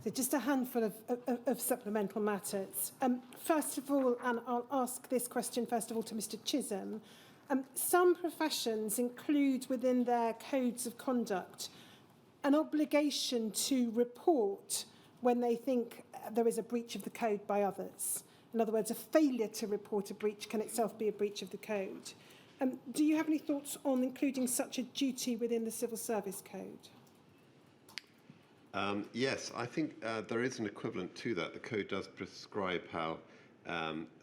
So just a handful of supplemental matters. First of all, and I'll ask this question first of all to Mr. Chisholm, some professions include within their codes of conduct an obligation to report when they think there is a breach of the code by others. In other words, a failure to report a breach can itself be a breach of the code. Do you have any thoughts on including such a duty within the Civil Service Code? Yes, I think there is an equivalent to that. The code does prescribe how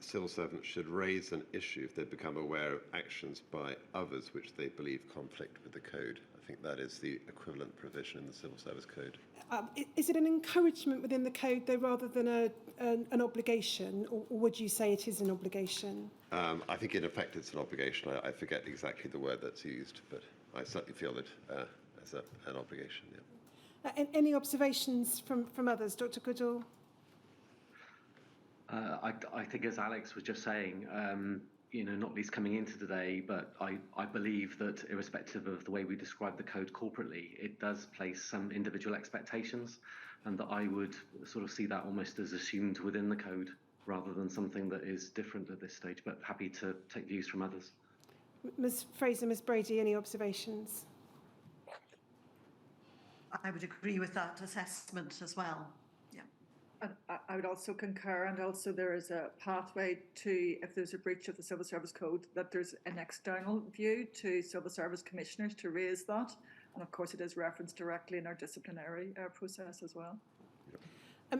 civil servants should raise an issue if they become aware of actions by others which they believe conflict with the code. I think that is the equivalent provision in the Civil Service Code. Is it an encouragement within the code, though, rather than an obligation, or would you say it is an obligation? I think in effect it's an obligation. I forget exactly the word that's used, but I certainly feel it as an obligation. Yeah. Any observations from others, Dr. Goodall? I think, as Alex was just saying, not least coming into today, but I believe that irrespective of the way we describe the code corporately, it does place some individual expectations, and that I would sort of see that almost as assumed within the code rather than something that is different at this stage, but happy to take views from others. Ms. Fraser, Ms. Brady, any observations? I would agree with that assessment as well. Yeah. And I would also concur, and also there is a pathway to, if there's a breach of the Civil Service Code, that there's an external view to Civil Service Commissioners to raise that. And of course it is referenced directly in our disciplinary process as well.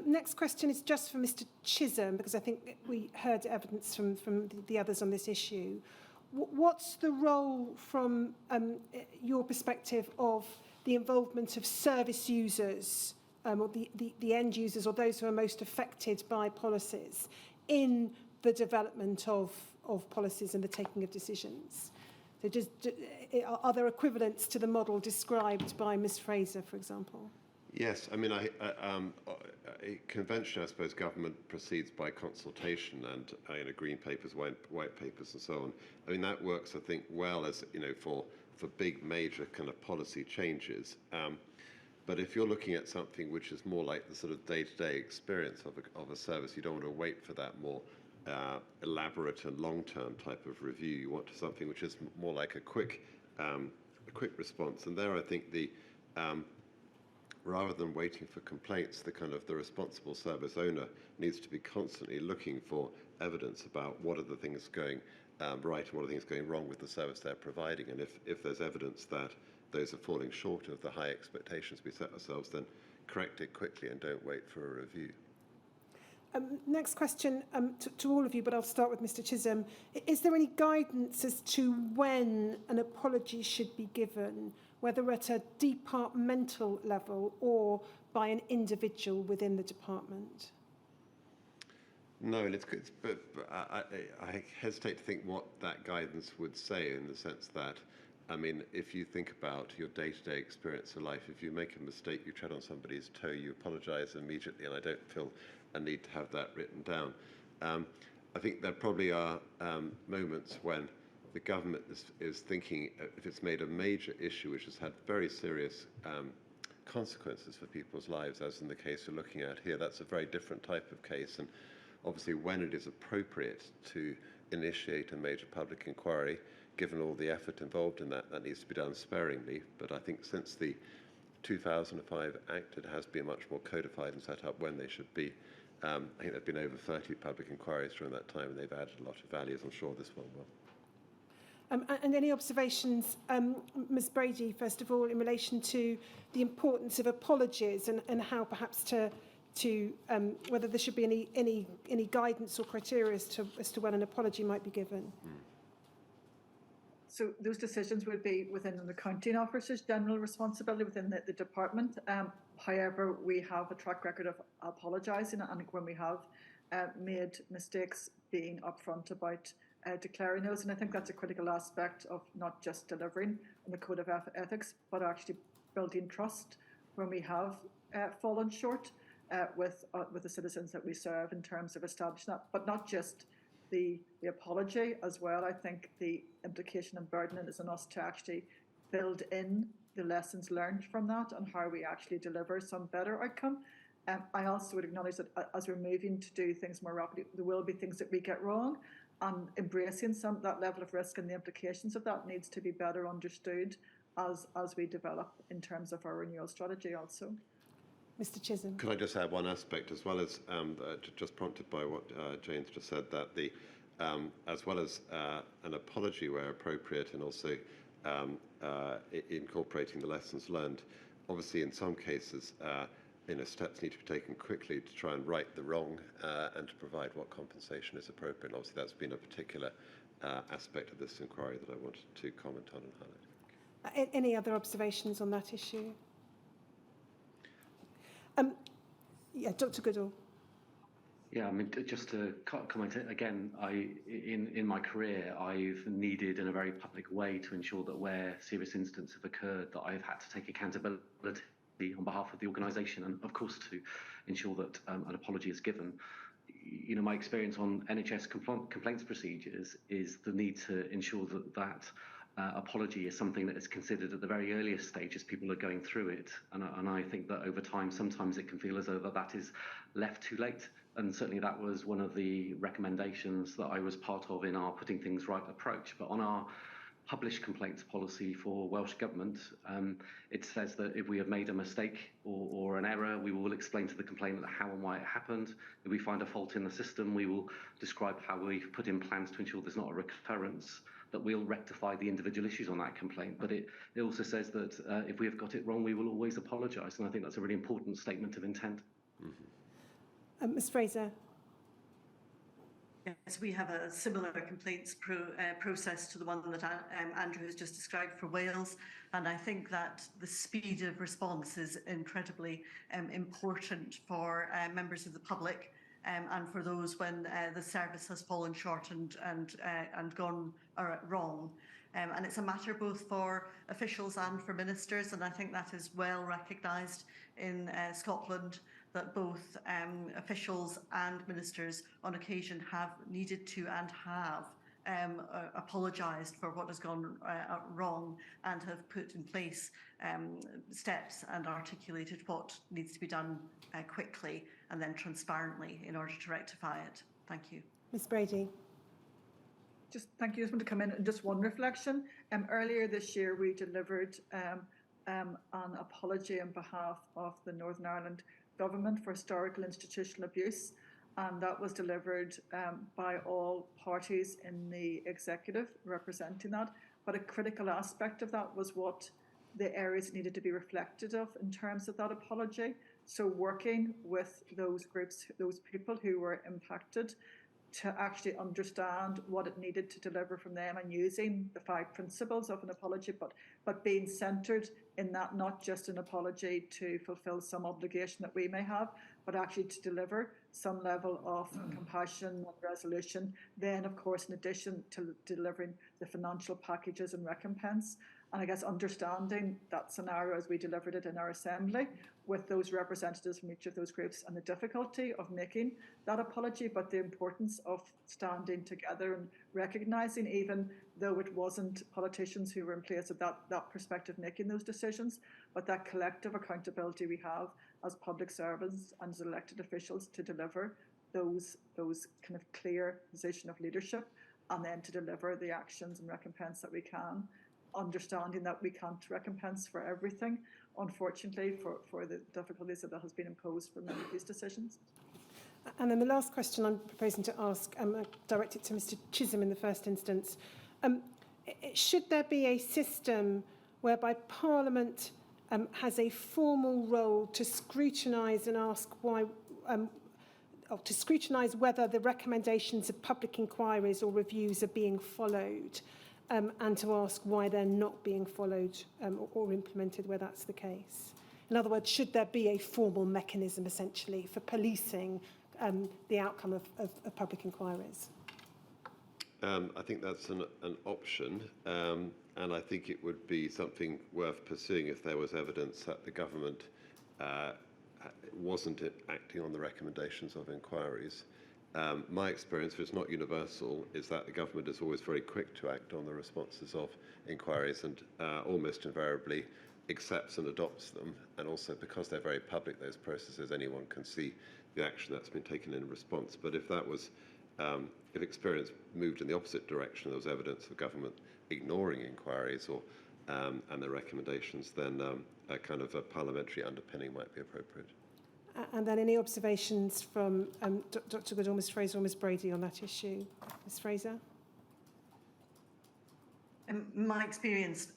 Next question is just for Mr. Chisholm, because I think we heard evidence from the others on this issue. What's the role from your perspective of the involvement of service users, or the end users, or those who are most affected by policies, in the development of policies and the taking of decisions? So are there equivalents to the model described by Ms. Fraser, for example? Yes, I mean, conventionally, I suppose government proceeds by consultation and green papers, white papers, and so on. I mean, that works, I think, well as for big major kind of policy changes. But if you're looking at something which is more like the sort of day-to-day experience of a service, you don't want to wait for that more elaborate and long-term type of review. You want something which is more like a quick response. And there, I think rather than waiting for complaints, the responsible service owner needs to be constantly looking for evidence about what are the things going right and what are the things going wrong with the service they're providing. And if there's evidence that those are falling short of the high expectations we set ourselves, then correct it quickly and don't wait for a review. Next question to all of you, but I'll start with Mr. Chisholm. Is there any guidance as to when an apology should be given, whether at a departmental level or by an individual within the department? No, and but I hesitate to think what that guidance would say, in the sense that, I mean, if you think about your day-to-day experience of life, if you make a mistake, you tread on somebody's toe, you apologise immediately, and I don't feel a need to have that written down. I think there probably are moments when the government is thinking, if it's made a major issue which has had very serious consequences for people's lives, as in the case we're looking at here, that's a very different type of case. And obviously, when it is appropriate to initiate a major public inquiry, given all the effort involved in that, that needs to be done sparingly. But I think since the 2005 Act, it has been much more codified and set up when they should be. I think there have been over 30 public inquiries during that time, and they've added a lot of value, as I'm sure this one will. And any observations, Ms. Brady, first of all, in relation to the importance of apologies and how perhaps to whether there should be any guidance or criteria as to when an apology might be given? So those decisions would be within the accounting officer's general responsibility within the department. However, we have a track record of apologising, and when we have made mistakes, being upfront about declaring those. And I think that's a critical aspect of not just delivering on the code of ethics, but actually building trust when we have fallen short with the citizens that we serve, in terms of establishing that, but not just the apology as well. I think the implication and burden is on us to actually build in the lessons learned from that and how we actually deliver some better outcome. I also would acknowledge that as we're moving to do things more rapidly, there will be things that we get wrong, and embracing that level of risk and the implications of that needs to be better understood as we develop in terms of our renewal strategy also. Mr. Chisholm. Could I just add one aspect, as well as just prompted by what Jane's just said, that as well as an apology where appropriate, and also incorporating the lessons learned, obviously in some cases, steps need to be taken quickly to try and right the wrong and to provide what compensation is appropriate. And obviously, that's been a particular aspect of this inquiry that I wanted to comment on and highlight. Any other observations on that issue? Yeah, Dr. Goodall. Yeah, I mean, just to comment again, in my career, I've needed in a very public way to ensure that where serious incidents have occurred, that I've had to take accountability on behalf of the organisation, and of course to ensure that an apology is given. You know, my experience on NHS complaints procedures is the need to ensure that apology is something that is considered at the very earliest stage as people are going through it. And I think that over time, sometimes it can feel as though that is left too late. And certainly that was one of the recommendations that I was part of in our Putting Things Right approach. But on our published complaints policy for Welsh Government, it says that if we have made a mistake or an error, we will explain to the complainant how and why it happened. If we find a fault in the system, we will describe how we've put in plans to ensure there's not a recurrence, that we'll rectify the individual issues on that complaint. But it also says that if we have got it wrong, we will always apologise. And I think that's a really important statement of intent. Mm-hmm. Ms. Fraser. Yes, we have a similar complaints process to the one that Andrew has just described for Wales, and I think that the speed of response is incredibly important for members of the public and for those when the service has fallen short and gone wrong. And it's a matter both for officials and for ministers, and I think that is well recognised in Scotland, that both officials and ministers on occasion have needed to and have apologised for what has gone wrong and have put in place steps and articulated what needs to be done quickly and then transparently in order to rectify it. Thank you. Ms. Brady. Thank you. I just want to come in and just one reflection. Earlier this year, we delivered an apology on behalf of the Northern Ireland Government for historical institutional abuse, and that was delivered by all parties in the executive representing that. But a critical aspect of that was what the areas needed to be reflected of in terms of that apology. So working with those groups, those people who were impacted, to actually understand what it needed to deliver from them, and using the 5 principles of an apology, but being centred in that, not just an apology to fulfil some obligation that we may have, but actually to deliver some level of compassion and resolution. Then, of course, in addition to delivering the financial packages and recompense, and I guess understanding that scenario as we delivered it in our assembly with those representatives from each of those groups, and the difficulty of making that apology, but the importance of standing together and recognising, even though it wasn't politicians who were in place at that perspective making those decisions, but that collective accountability we have as public servants and as elected officials to deliver those kind of clear position of leadership, and then to deliver the actions and recompense that we can, understanding that we can't recompense for everything, unfortunately, for the difficulties that has been imposed for many of these decisions. And then the last question I'm proposing to ask, direct it to Mr. Chisholm in the first instance. Should there be a system whereby Parliament has a formal role to scrutinise and ask why, or to scrutinise whether the recommendations of public inquiries or reviews are being followed, and to ask why they're not being followed or implemented where that's the case? In other words, should there be a formal mechanism, essentially, for policing the outcome of public inquiries? I think that's an option, and I think it would be something worth pursuing if there was evidence that the government wasn't acting on the recommendations of inquiries. My experience, which is not universal, is that the government is always very quick to act on the responses of inquiries, and almost invariably accepts and adopts them, and also because they're very public, those processes, anyone can see the action that's been taken in response. But if that was, if experience moved in the opposite direction, there was evidence of government ignoring inquiries or and their recommendations, then a kind of a parliamentary underpinning might be appropriate. And then any observations from Dr. Goodall, Ms. Fraser or Ms. Brady on that issue? Ms. Fraser? In my experience,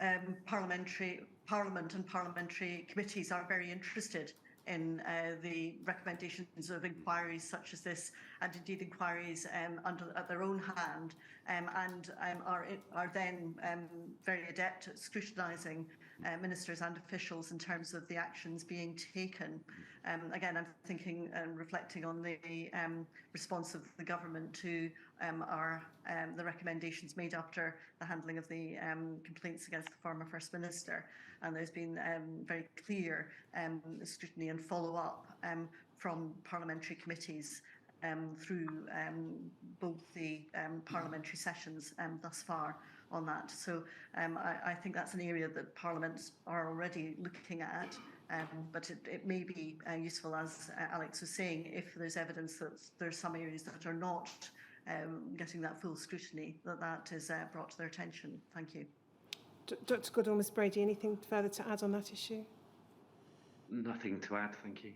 Parliament and parliamentary committees are very interested in the recommendations of inquiries such as this, and indeed inquiries at their own hand, and are then very adept at scrutinising ministers and officials in terms of the actions being taken. Again, I'm thinking and reflecting on the response of the government to the recommendations made after the handling of the complaints against the former First Minister. And there's been very clear scrutiny and follow-up from parliamentary committees through both the parliamentary sessions thus far on that. So I think that's an area that parliaments are already looking at, but it may be useful, as Alex was saying, if there's evidence that there's some areas that are not getting that full scrutiny, that is brought to their attention. Thank you. Dr. Goodall, Ms. Brady, anything further to add on that issue? Nothing to add, thank you.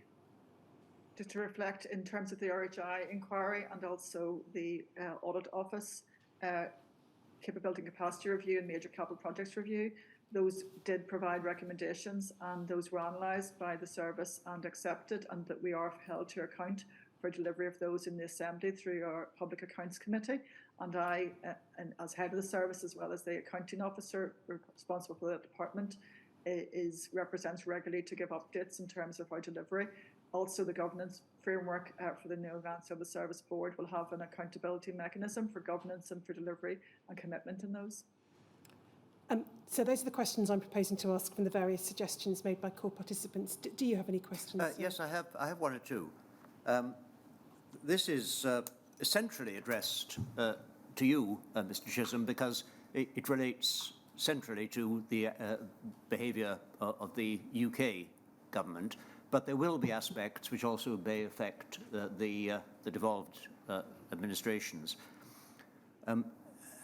Just to reflect in terms of the RHI inquiry and also the Audit Office capability and capacity review and major capital projects review, those did provide recommendations, and those were analysed by the service and accepted, and that we are held to account for delivery of those in the Assembly through our Public Accounts Committee. And I, and as head of the service, as well as the accounting officer responsible for that department, represents regularly to give updates in terms of our delivery. Also, the governance framework for the Neil Grant Civil Service Board will have an accountability mechanism for governance and for delivery and commitment in those. So those are the questions I'm proposing to ask from the various suggestions made by core participants. Do you have any questions? Yes, I have one or two. This is centrally addressed to you, Mr. Chisholm, because it relates centrally to the behaviour of the UK government, but there will be aspects which also may affect the devolved administrations.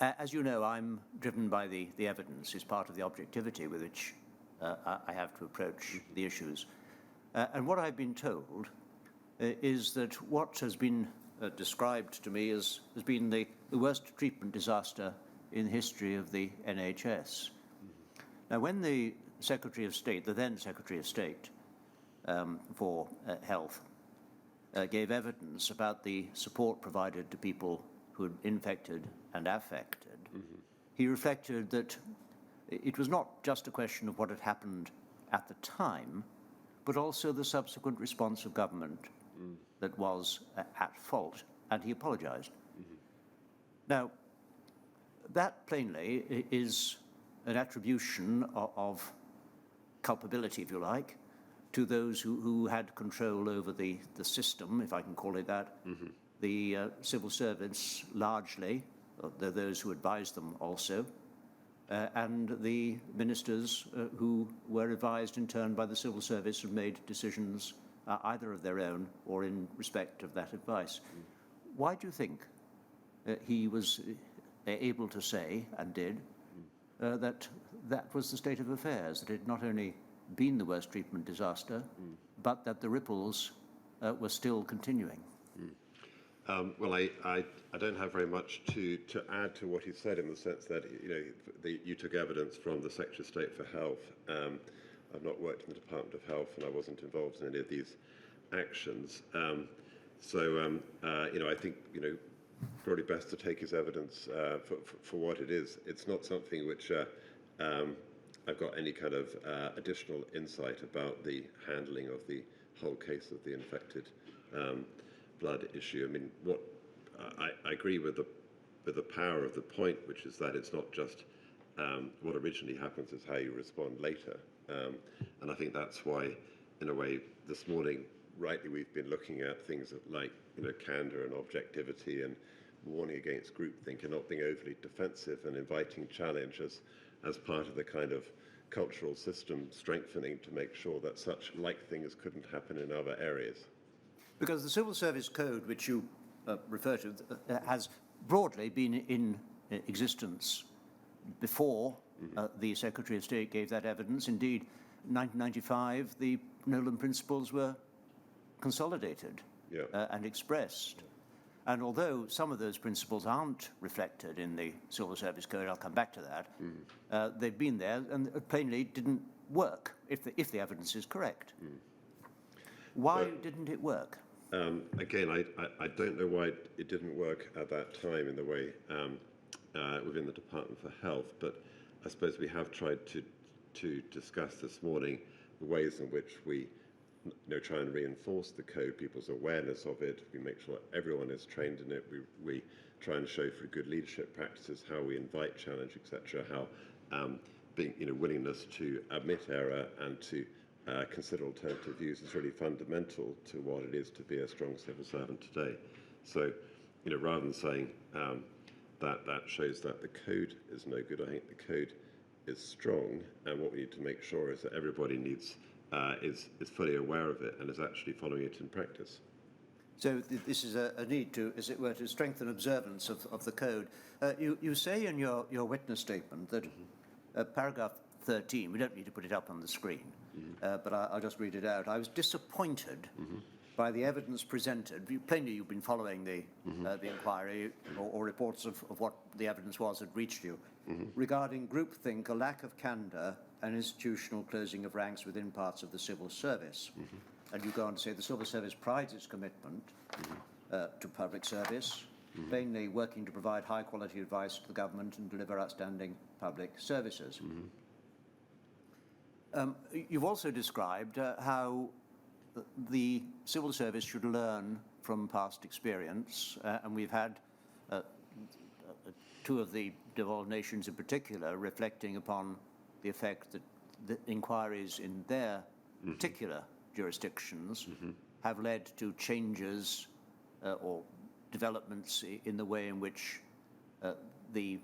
As you know, I'm driven by the evidence as part of the objectivity with which I have to approach the issues. And what I've been told is that what has been described to me has been the worst treatment disaster in the history of the NHS. Now, when the Secretary of State, the then Secretary of State for Health, gave evidence about the support provided to people who had infected and affected, he reflected that it was not just a question of what had happened at the time, but also the subsequent response of government that was at fault, and he apologised. Now, that plainly is an attribution of culpability, if you like, to those who had control over the system, if I can call it that, the civil servants largely, those who advised them also, and the ministers who were advised in turn by the civil service and made decisions either of their own or in respect of that advice. Why do you think he was able to say, and did, that was the state of affairs, that it had not only been the worst treatment disaster, but that the ripples were still continuing? Well, I don't have very much to add to what he said, in the sense that, you know, you took evidence from the Secretary of State for Health. I've not worked in the Department of Health, and I wasn't involved in any of these actions. You know, I think, you know, probably best to take his evidence for what it is. It's not something which I've got any kind of additional insight about the handling of the whole case of the infected blood issue. I mean, I agree with the power of the point, which is that it's not just what originally happens, is how you respond later. And I think that's why, in a way, this morning, rightly, we've been looking at things like, you know, candour and objectivity and warning against groupthink and not being overly defensive and inviting challenge as part of the kind of cultural system strengthening to make sure that such like things couldn't happen in other areas? Because the Civil Service Code, which you refer to, has broadly been in existence before the Secretary of State gave that evidence. Indeed, in 1995, the Nolan Principles were consolidated and expressed. And although some of those principles aren't reflected in the Civil Service Code, I'll come back to that, they've been there and plainly didn't work, if the evidence is correct. Why didn't it work? Again, I don't know why it didn't work at that time in the way within the Department for Health, but I suppose we have tried to discuss this morning the ways in which we try and reinforce the code, people's awareness of it. We make sure everyone is trained in it. We try and show through good leadership practices how we invite challenge, etc. How being willingness to admit error and to consider alternative views is really fundamental to what it is to be a strong civil servant today. So, rather than saying that shows that the code is no good, I think the code is strong, and what we need to make sure is that everybody is fully aware of it and is actually following it in practice. So this is a need to, as it were, to strengthen observance of the code. You say in your witness statement that paragraph 13, we don't need to put it up on the screen, but I'll just read it out. I was disappointed by the evidence presented. Plainly, you've been following the inquiry or reports of what the evidence was that reached you regarding groupthink, a lack of candour, and institutional closing of ranks within parts of the civil service. And you go on to say the civil service prides its commitment to public service, plainly working to provide high-quality advice to the government and deliver outstanding public services. You've also described how the civil service should learn from past experience, and we've had two of the devolved nations in particular reflecting upon the effect that the inquiries in their particular jurisdictions have led to changes or developments in the way in which the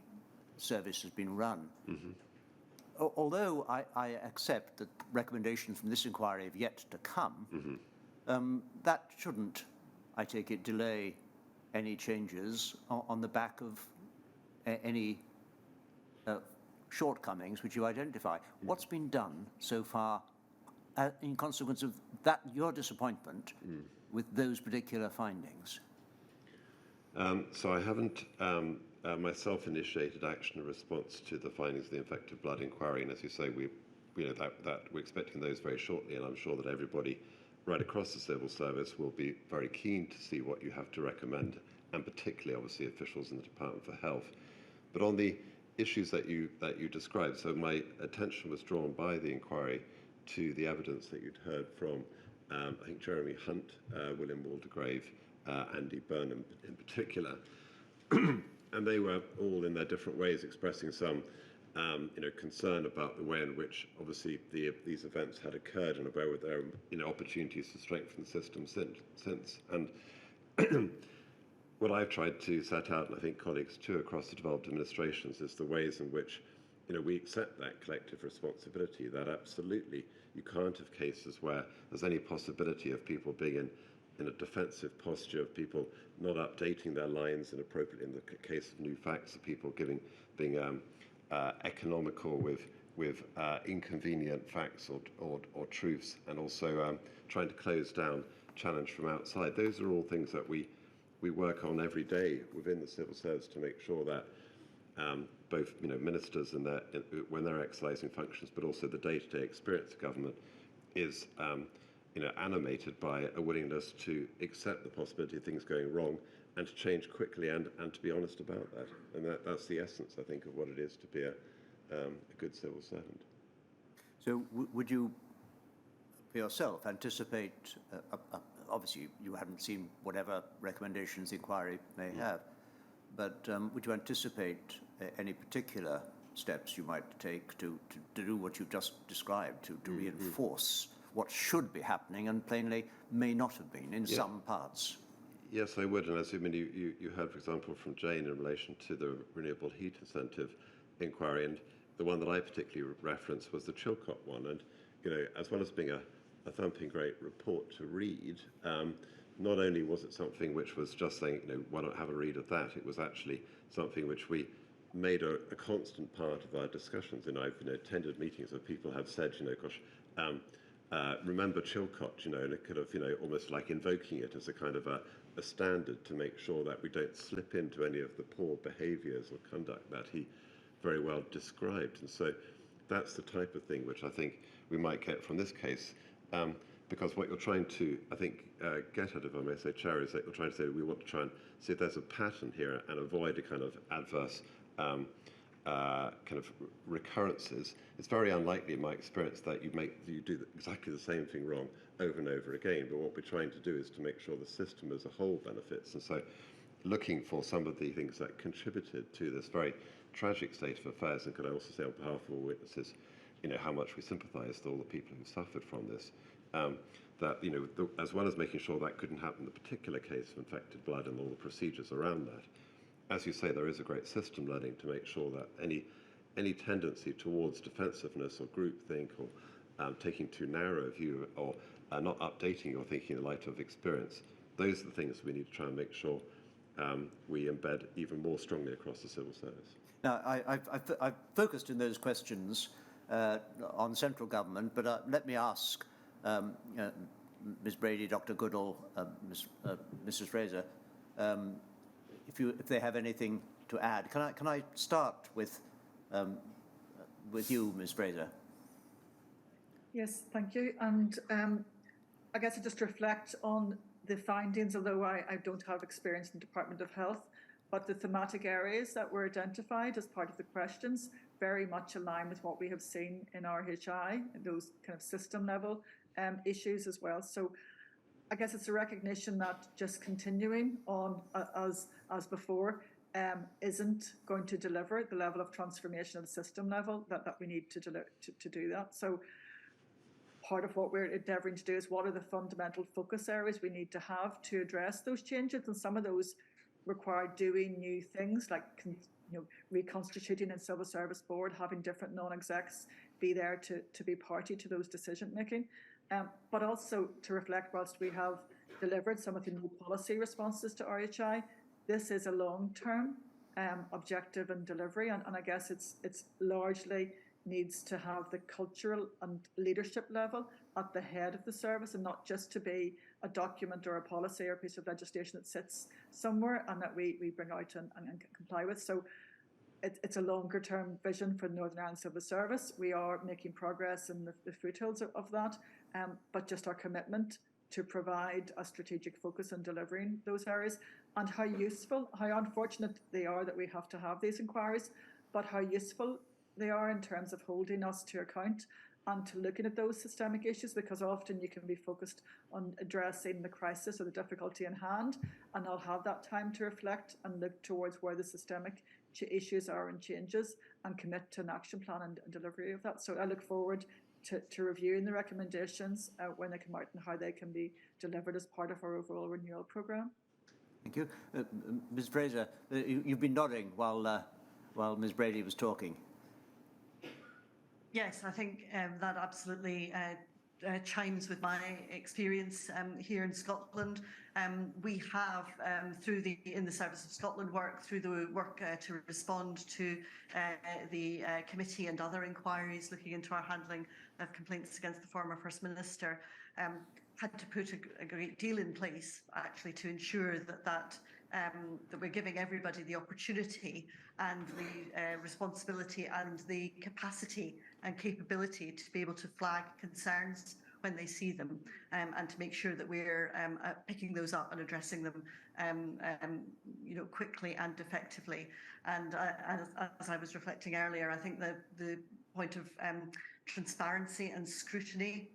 service has been run. Although I accept that recommendations from this inquiry have yet to come, that shouldn't, I take it, delay any changes on the back of any shortcomings which you identify. What's been done so far in consequence of that, your disappointment with those particular findings? So I haven't myself initiated action in response to the findings of the infected blood inquiry, and as you say, that we're expecting those very shortly, and I'm sure that everybody right across the civil service will be very keen to see what you have to recommend, and particularly, obviously, officials in the Department for Health. But on the issues that you described, so my attention was drawn by the inquiry to the evidence that you'd heard from, I think, Jeremy Hunt, William Waldegrave, Andy Burnham in particular. And they were all in their different ways expressing some concern about the way in which obviously these events had occurred and where were there opportunities to strengthen the system since. And what I've tried to set out, and I think colleagues too across the devolved administrations, is the ways in which we accept that collective responsibility, that absolutely you can't have cases where there's any possibility of people being in a defensive posture, of people not updating their lines inappropriately in the case of new facts, of people being economical with inconvenient facts or truths, and also trying to close down challenge from outside. Those are all things that we work on every day within the civil service to make sure that both ministers and when they're exercising functions, but also the day-to-day experience of government is animated by a willingness to accept the possibility of things going wrong and to change quickly and to be honest about that. And that's the essence, I think, of what it is to be a good civil servant. So would you, for yourself, anticipate, obviously you haven't seen whatever recommendations the inquiry may have, but would you anticipate any particular steps you might take to do what you've just described, to reinforce what should be happening and plainly may not have been in some parts? Yes, I would. And as you heard, for example, from Jane in relation to the renewable heat incentive inquiry, and the one that I particularly referenced was the Chilcot one, and as well as being a thumping great report to read, not only was it something which was just saying, why not have a read of that? It was actually something which we made a constant part of our discussions. And I've attended meetings where people have said, gosh, remember Chilcot, and it could have, almost like invoking it as a kind of a standard to make sure that we don't slip into any of the poor behaviours or conduct that he very well described. And so that's the type of thing which I think we might get from this case. Because what you're trying to, I think, get at, if I may say, Chair, is that you're trying to say we want to try and see if there's a pattern here and avoid a kind of adverse kind of recurrences. It's very unlikely, in my experience, that you do exactly the same thing wrong over and over again. But what we're trying to do is to make sure the system as a whole benefits. And so, looking for some of the things that contributed to this very tragic state of affairs, and could I also say on behalf of all witnesses, how much we sympathise with all the people who suffered from this. That, as well as making sure that couldn't happen in the particular case of infected blood and all the procedures around that, as you say, there is a great system learning to make sure that any tendency towards defensiveness or groupthink or taking too narrow a view or not updating your thinking in light of experience, those are the things we need to try and make sure we embed even more strongly across the civil service. Now, I've focused in those questions on central government, but let me ask Ms. Brady, Dr. Goodall, Mrs. Fraser, if they have anything to add. Can I start with you, Ms. Fraser? Yes, thank you. And I guess I just reflect on the findings, although I don't have experience in the Department of Health, but the thematic areas that were identified as part of the questions very much align with what we have seen in RHI, those kind of system level issues as well. So I guess it's a recognition that just continuing on as before isn't going to deliver the level of transformation at the system level that we need to do that. So part of what we're endeavouring to do is what are the fundamental focus areas we need to have to address those changes, and some of those require doing new things like reconstituting a civil service board, having different non-execs be there to be party to those decision making, but also to reflect whilst we have delivered some of the new policy responses to RHI, this is a long-term objective and delivery, and I guess it's largely needs to have the cultural and leadership level at the head of the service, and not just to be a document or a policy or a piece of legislation that sits somewhere and that we bring out and comply with. So it's a longer term vision for the Northern Ireland Civil Service. We are making progress in the foothills of that, but just our commitment to provide a strategic focus on delivering those areas, and how useful, how unfortunate they are that we have to have these inquiries, but how useful they are in terms of holding us to account and to looking at those systemic issues, because often you can be focused on addressing the crisis or the difficulty in hand, and I'll have that time to reflect and look towards where the systemic issues are and changes, and commit to an action plan and delivery of that. So I look forward to reviewing the recommendations when they come out and how they can be delivered as part of our overall renewal programme. Thank you. Ms. Fraser, you've been nodding while Ms. Brady was talking. Yes, I think that absolutely chimes with my experience here in Scotland. We have, in the Service of Scotland work, through the work to respond to the committee and other inquiries looking into our handling of complaints against the former First Minister, had to put a great deal in place actually to ensure that we're giving everybody the opportunity and the responsibility and the capacity and capability to be able to flag concerns when they see them, and to make sure that we're picking those up and addressing them quickly and effectively. And as I was reflecting earlier, I think the point of transparency and scrutiny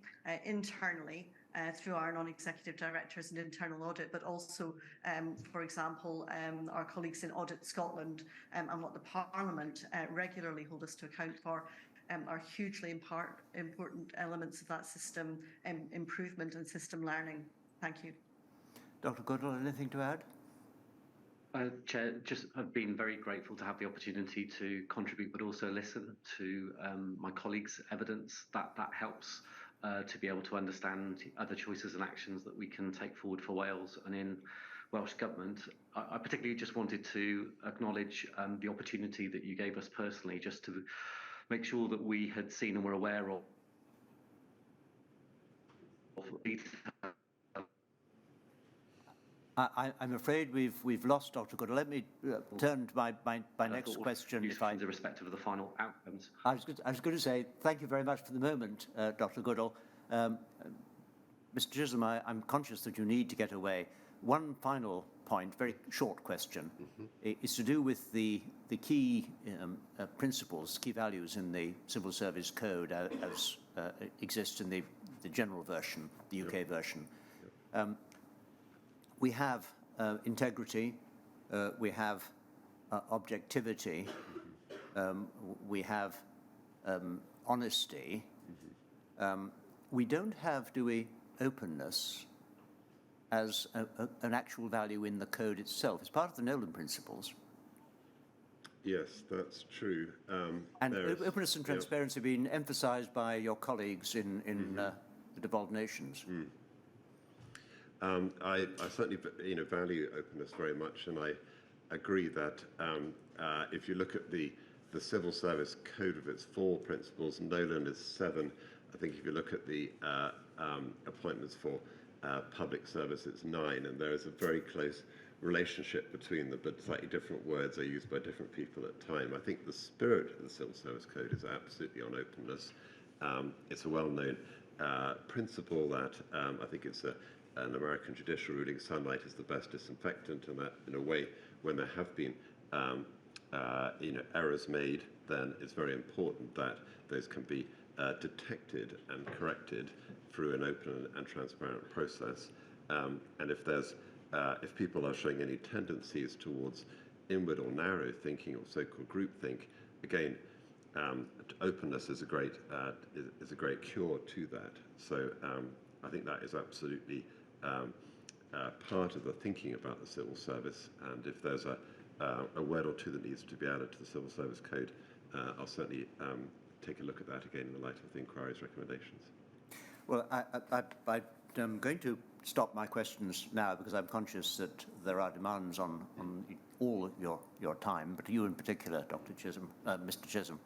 internally through our non-executive directors and internal audit, but also, for example, our colleagues in Audit Scotland and what the Parliament regularly hold us to account for, are hugely important elements of that system improvement and system learning. Thank you. Dr. Goodall, anything to add? Chair, just have been very grateful to have the opportunity to contribute, but also listen to my colleagues' evidence. That helps to be able to understand other choices and actions that we can take forward for Wales and in Welsh Government. I particularly just wanted to acknowledge the opportunity that you gave us personally, just to make sure that we had seen and were aware of I'm afraid we've lost Dr. Goodall. Let me turn to my next question. If I, irrespective of the final outcomes. I was going to say thank you very much for the moment, Dr. Goodall. Mr. Chisholm, I'm conscious that you need to get away. One final point, very short question, is to do with the key principles, key values in the Civil Service Code as exist in the general version, the UK version. We have integrity, we have objectivity, we have honesty. We don't have, do we, openness as an actual value in the code itself. It's part of the Nolan principles. Yes, that's true. And openness and transparency have been emphasised by your colleagues in the devolved nations. I certainly value openness very much, and I agree that if you look at the Civil Service Code of its 4 principles, Nolan is 7. I think if you look at the appointments for public service, it's 9, and there is a very close relationship between them, but slightly different words are used by different people at time. I think the spirit of the Civil Service Code is absolutely on openness. It's a well-known principle that I think it's an American judicial ruling, sunlight is the best disinfectant, and that in a way, when there have been errors made, then it's very important that those can be detected and corrected through an open and transparent process. And if people are showing any tendencies towards inward or narrow thinking or so-called groupthink, again, openness is a great cure to that. So I think that is absolutely part of the thinking about the civil service. And if there's a word or two that needs to be added to the Civil Service Code, I'll certainly take a look at that again in the light of the inquiry's recommendations. Well, I'm going to stop my questions now because I'm conscious that there are demands on all your time, but you in particular, Dr. Chisholm, Mr. Chisholm.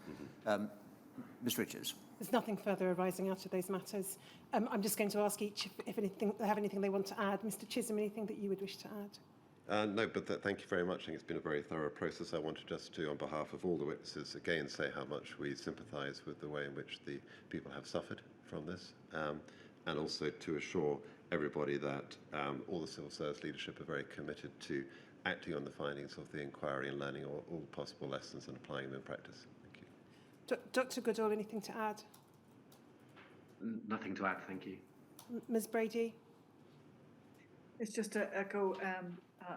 Ms. Richards. There's nothing further arising out of those matters. I'm just going to ask each if anything, they have anything they want to add. Mr. Chisholm, anything that you would wish to add? No, but thank you very much. I think it's been a very thorough process. I wanted just to, on behalf of all the witnesses, again say how much we sympathise with the way in which the people have suffered from this, and also to assure everybody that all the civil service leadership are very committed to acting on the findings of the inquiry and learning all possible lessons and applying them in practice. Thank you. Dr. Goodall, anything to add? Nothing to add, thank you. Ms. Brady? It's just to echo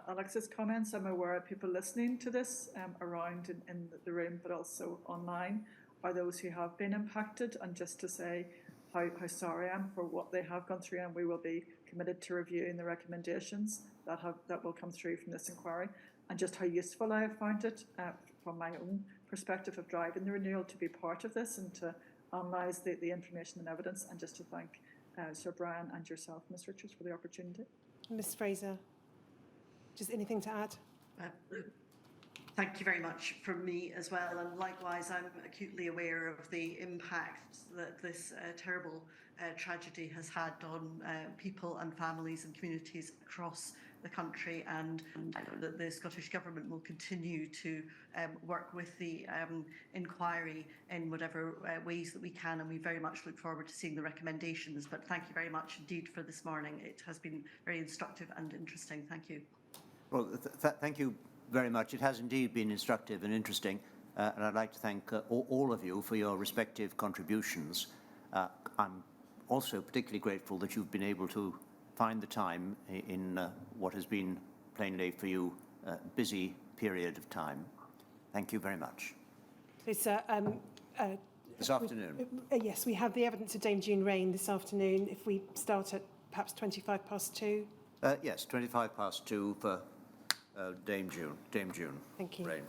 Alex's comments. I'm aware of people listening to this around in the room, but also online, are those who have been impacted, and just to say how sorry I am for what they have gone through, and we will be committed to reviewing the recommendations that will come through from this inquiry, and just how useful I have found it from my own perspective of driving the renewal to be part of this and to analyse the information and evidence, and just to thank Sir Brian and yourself, Ms. Richards, for the opportunity. Ms. Fraser, just anything to add? Thank you very much from me as well, and likewise I'm acutely aware of the impact that this terrible tragedy has had on people and families and communities across the country, and that the Scottish Government will continue to work with the inquiry in whatever ways that we can, and we very much look forward to seeing the recommendations. But thank you very much indeed for this morning. It has been very instructive and interesting. Thank you. Well, thank you very much. It has indeed been instructive and interesting, and I'd like to thank all of you for your respective contributions. I'm also particularly grateful that you've been able to find the time in what has been plainly for you a busy period of time. Thank you very much. This afternoon? Yes, we have the evidence of Dame June Rain this afternoon. If we start at perhaps 2:25 past 2. Yes, 2:25 past 2 for Dame June. Thank you. Brain.